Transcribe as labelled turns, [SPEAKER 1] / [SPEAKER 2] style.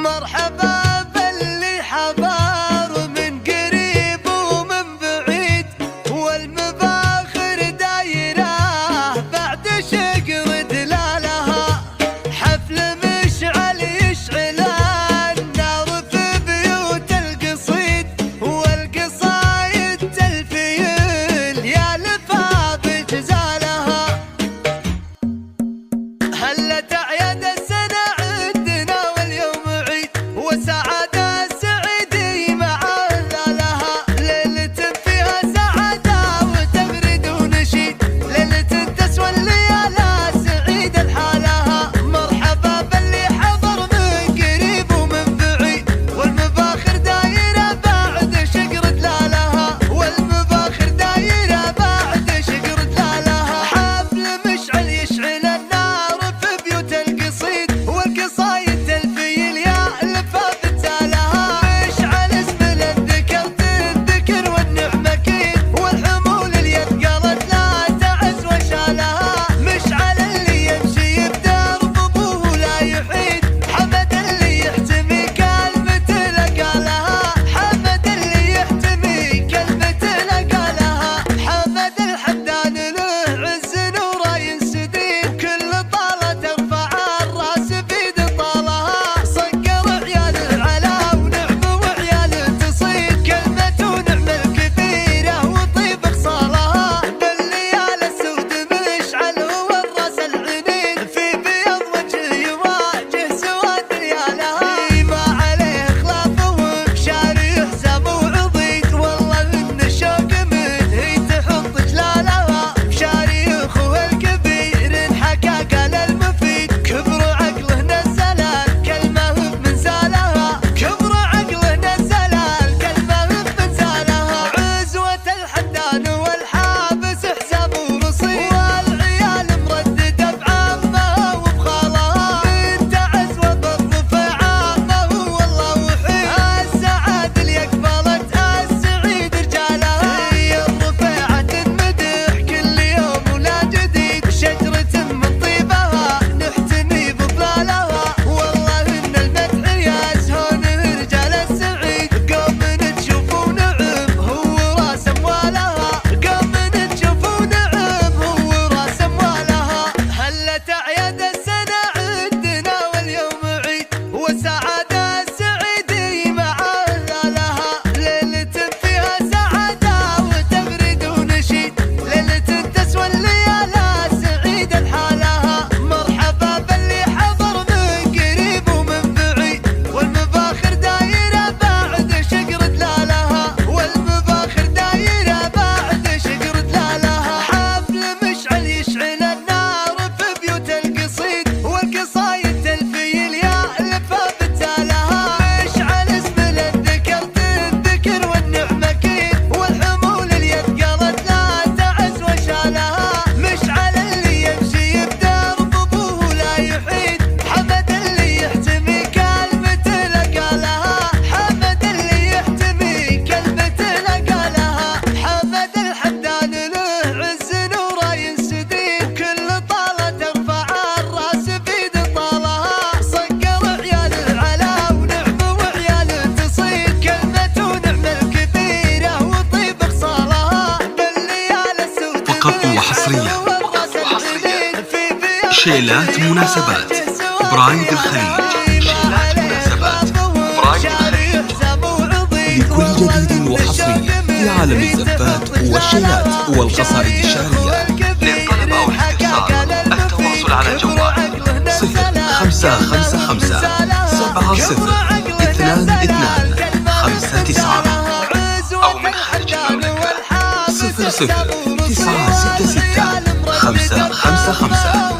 [SPEAKER 1] مرحبا باللي حضر من قريب ومن بعيد، والمباخر دايرة بعد شقر دلالها، حفل مشعل يشعل النار في بيوت القصيد، والقصايد تلفيل يا لفا بجزالها. هلت أعياد السنة عندنا واليوم عيد، وسعادة السعيدي مع أهلها، ليلة فيها سعادة وتغرد ونشيد، ليلة تسوى الليالي سعيدة لحالها. مرحبا باللي حضر من قريب ومن بعيد، والمباخر دايرة بعد شقر دلالها، والمباخر دايرة بعد شقر دلالها، حفل مشعل يشعل النار في بيوت القصيد، والقصايد تلفيل يا لفا بتالها، مشعل اسم الذكر تذكر والنعم اكيد، والحمول اليد قالت لا تعز وشالها، مشعل اللي يمشي بدرب ابوه لا يحيد، حمد اللي يحتمي كلمة لقالها، حمد اللي يحتمي كلمة لقالها، حمد الحمدان له عز نوره ينسدي، وكل طالة ترفع الراس بيد طالها، صقر عياله علا ونعمه وعياله تصيد، كلمة ونعمه الكثيرة وطيب خصالها، بالليالي السود مشعل هو الراس العنيد، في بيض وجه يواجه سواد ليالها، ما عليه خلاف وبشاري حزام وعضيد، والله ان الشوق من هي تحط جلالها، بشاري اخوه الكبير انحكى قال المفيد، كبر عقله نزل الكلمه بمنزالها، كبر عقله نزل الكلمه بمنزالها، عزوة الحدان والحابس حساب ورصيد، والعيال مردده بعمها وبخالها، بنت عزوة بالرفع عامه والله وحيد، السعاد اللي اقبلت السعيد رجالها، هي الرفيعة تنمدح كل يوم ولا جديد، شجرة من طيبها نحتمي بظلالها، والله ان المدح يزهون رجال السعيد، قوم تشوفوا نعم هو راس اموالها، قوم تشوفوا نعم هو راس اموالها. هلت اعياد السنة عندنا واليوم عيد، وسعادة السعيدي مع أهلها، ليلة فيها سعادة وتغرد ونشيد، ليلة تسوى الليالي سعيدة لحالها. مرحبا باللي حضر من قريب ومن بعيد، والمباخر دايرة بعد شقر دلالها، والمباخر دايرة بعد شقر دلالها، حفل مشعل يشعل النار في بيوت القصيد، والقصايد تلفيل يا لفا بتالها، مشعل اسم الذكر تذكر والنعم اكيد، والحمول اليد قالت لا تعز وشالها، مشعل اللي يمشي بدرب ابوه لا يحيد، حمد اللي يحتمي كلمة لقالها، حمد اللي يحتمي كلمة لقالها، حمد الحمدان له عز نوره ينسدي، وكل طالة ترفع الراس بيد طالها، صقر عياله علا ونعمه وعياله تصيد، كلمة ونعمه الكثيرة وطيب خصالها، بالليالي السود
[SPEAKER 2] فقط وحصريا شيلات مناسبات برايد الخليج، شيلات مناسبات برايد الخليج، لكل جديد وحصري في عالم الزفات والشيلات والقصائد الشعرية. للطلب أو الاستفسار التواصل على الجوال 0555 70 22 59 أو من خارج المملكة 00 966 555